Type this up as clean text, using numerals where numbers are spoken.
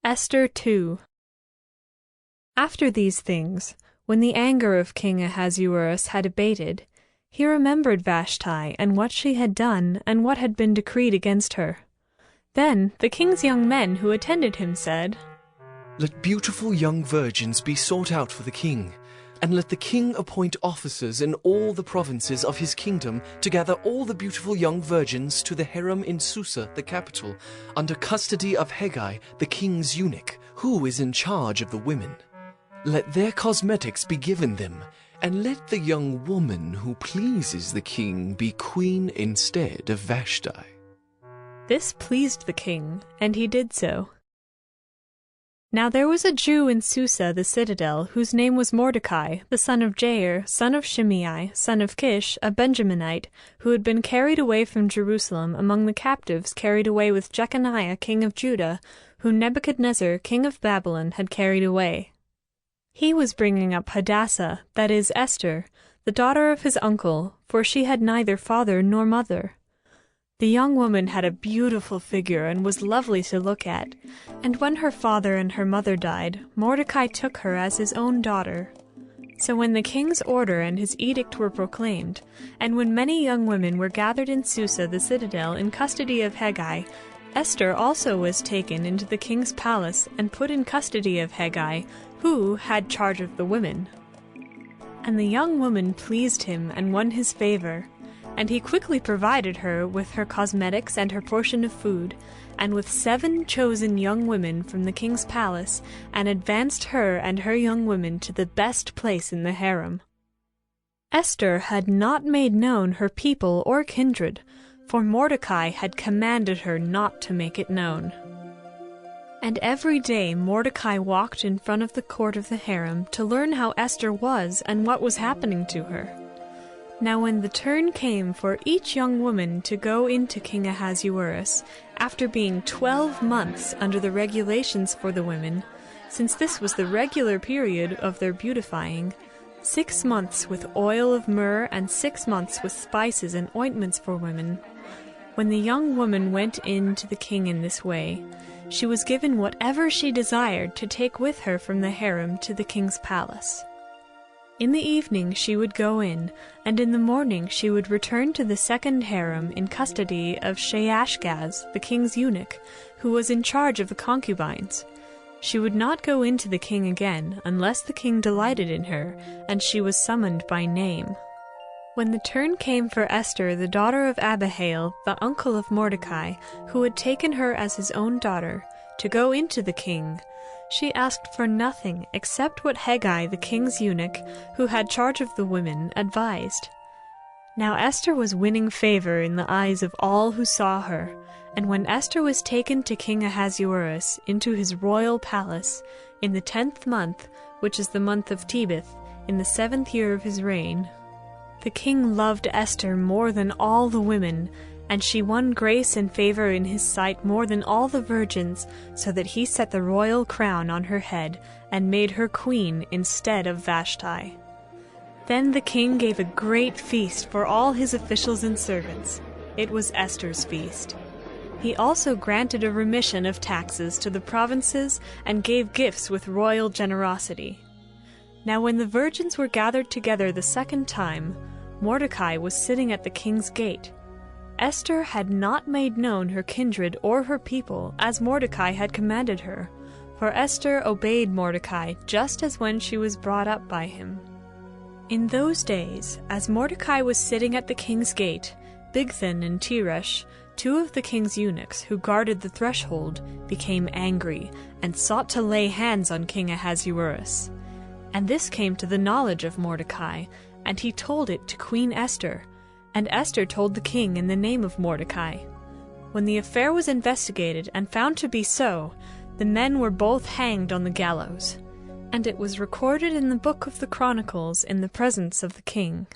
Esther 2. After these things, when the anger of King Ahasuerus had abated, he remembered Vashti and what she had done and what had been decreed against her. Then the king's young men who attended him said, "Let beautiful young virgins be sought out for the king, and let the king appoint officers in all the provinces of his kingdom to gather all the beautiful young virgins to the harem in Susa, the capital, under custody of Haggai, the king's eunuch, who is in charge of the women. Let their cosmetics be given them, and let the young woman who pleases the king be queen instead of Vashti." This pleased the king, and he did so. Now there was a Jew in Susa the citadel, whose name was Mordecai, the son of Jair, son of Shimei, son of Kish, a Benjaminite, who had been carried away from Jerusalem among the captives carried away with Jeconiah king of Judah, whom Nebuchadnezzar king of Babylon had carried away. He was bringing up Hadassah, that is Esther, the daughter of his uncle, for she had neither father nor mother. The young woman had a beautiful figure and was lovely to look at, and when her father and her mother died, Mordecai took her as his own daughter. So when the king's order and his edict were proclaimed, and when many young women were gathered in Susa the citadel in custody of Haggai, Esther also was taken into the king's palace and put in custody of Haggai, who had charge of the women. And the young woman pleased him and won his favor, and he quickly provided her with her cosmetics and her portion of food, and with 7 chosen young women from the king's palace, and advanced her and her young women to the best place in the harem. Esther had not made known her people or kindred, for Mordecai had commanded her not to make it known. And every day Mordecai walked in front of the court of the harem to learn how Esther was and what was happening to her. Now when the turn came for each young woman to go into King Ahasuerus, after being 12 months under the regulations for the women, since this was the regular period of their beautifying, 6 months with oil of myrrh and 6 months with spices and ointments for women, when the young woman went in to the king in this way, she was given whatever she desired to take with her from the harem to the king's palace. In the evening she would go in, and in the morning she would return to the second harem in custody of Shaashgaz, the king's eunuch, who was in charge of the concubines. She would not go in to the king again unless the king delighted in her, and she was summoned by name. When the turn came for Esther, the daughter of Abihail, the uncle of Mordecai, who had taken her as his own daughter, to go into the king, she asked for nothing except what Haggai, the king's eunuch, who had charge of the women, advised. Now Esther was winning favor in the eyes of all who saw her, and when Esther was taken to King Ahasuerus into his royal palace, in the 10th month, which is the month of Tebeth, in the 7th year of his reign, the king loved Esther more than all the women, and she won grace and favor in his sight more than all the virgins, so that he set the royal crown on her head, and made her queen instead of Vashti. Then the king gave a great feast for all his officials and servants. It was Esther's feast. He also granted a remission of taxes to the provinces, and gave gifts with royal generosity. Now when the virgins were gathered together the second time, Mordecai was sitting at the king's gate. Esther had not made known her kindred or her people, as Mordecai had commanded her, for Esther obeyed Mordecai just as when she was brought up by him. In those days, as Mordecai was sitting at the king's gate, Bigthan and Teresh, 2 of the king's eunuchs who guarded the threshold, became angry, and sought to lay hands on King Ahasuerus. And this came to the knowledge of Mordecai, and he told it to Queen Esther, and Esther told the king in the name of Mordecai. When the affair was investigated and found to be so, the men were both hanged on the gallows. And it was recorded in the book of the Chronicles in the presence of the king.